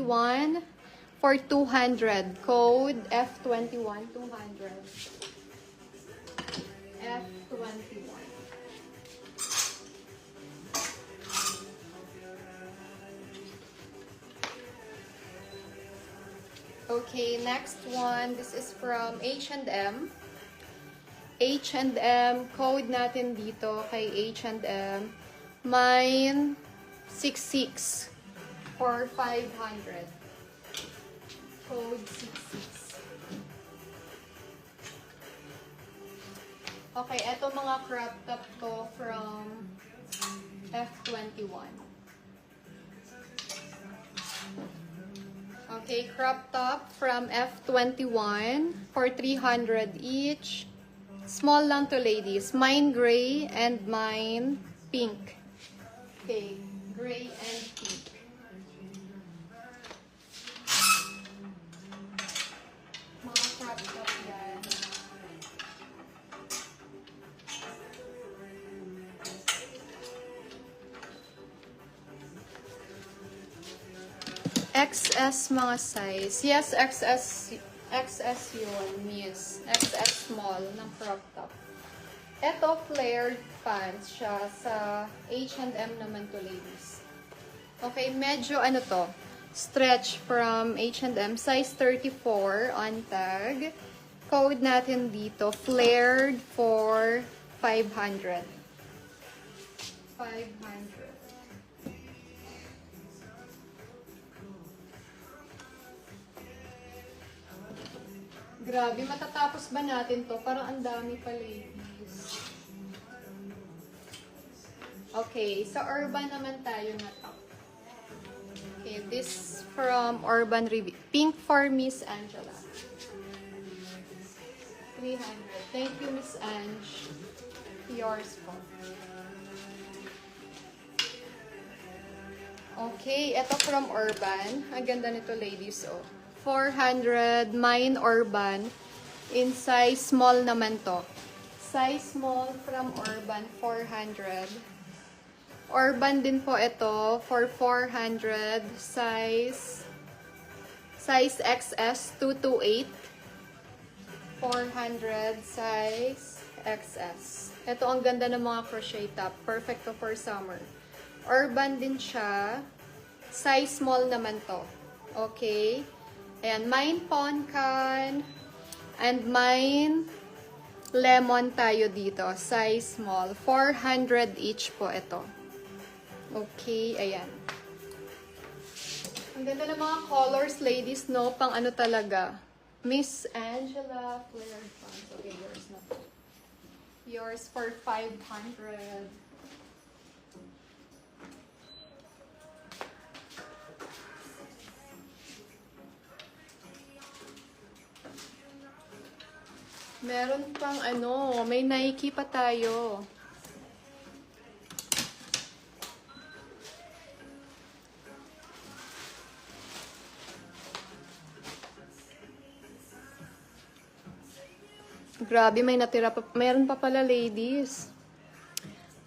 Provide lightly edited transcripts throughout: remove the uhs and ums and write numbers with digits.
F21 for 200. Code F21, 200. F21. Okay, next one. This is from H&M. H&M, code natin dito kay H&M. Mine, 66 for 500. Code 66. Okay, eto mga crop top to from F21. Okay, crop top from F21 for 300 each. Small lang to ladies. Mine gray and mine pink. Okay, gray and pink. Mga crop top yan. XS mga size. Yes, XS yun, miss. XS small ng crop top. Ito, flared pants siya sa H&M naman to ladies. Okay, medyo ano to, stretch from H&M. Size 34 on tag. Code natin dito, flared for 500. 500. Grabe, matatapos ba natin to? Parang ang dami pa, ladies. Okay, sa Urban naman tayo na to. Okay, this from Urban Review. Pink for Miss Angela. 300. Thank you, Miss Ange. Yours po. Okay, ito from Urban. Ang ganda nito, ladies, oh. 400, mine Urban. In size small naman to. Size small from Urban, 400. Urban din po ito for 400. Size XS, 228. 400, size XS. Ito ang ganda ng mga crochet top. Perfect to for summer. Urban din siya. Size small naman to. Okay. Ayan, mine Poncan and mine lemon tayo dito. Size small. 400 each po ito. Okay, ayan. Ang ganda ng mga colors, ladies, no? Pang ano talaga. Miss Angela, flared pants. Okay, yours na. Yours for 500. Meron pang ano, may Nike pa tayo. Grabe, may natira pa. Meron pa pala, ladies.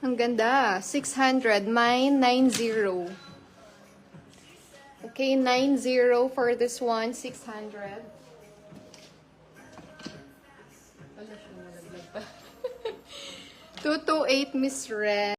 Ang ganda. 600. Mine, 90. Okay, 90 for this one. 600. 228, Miss Red.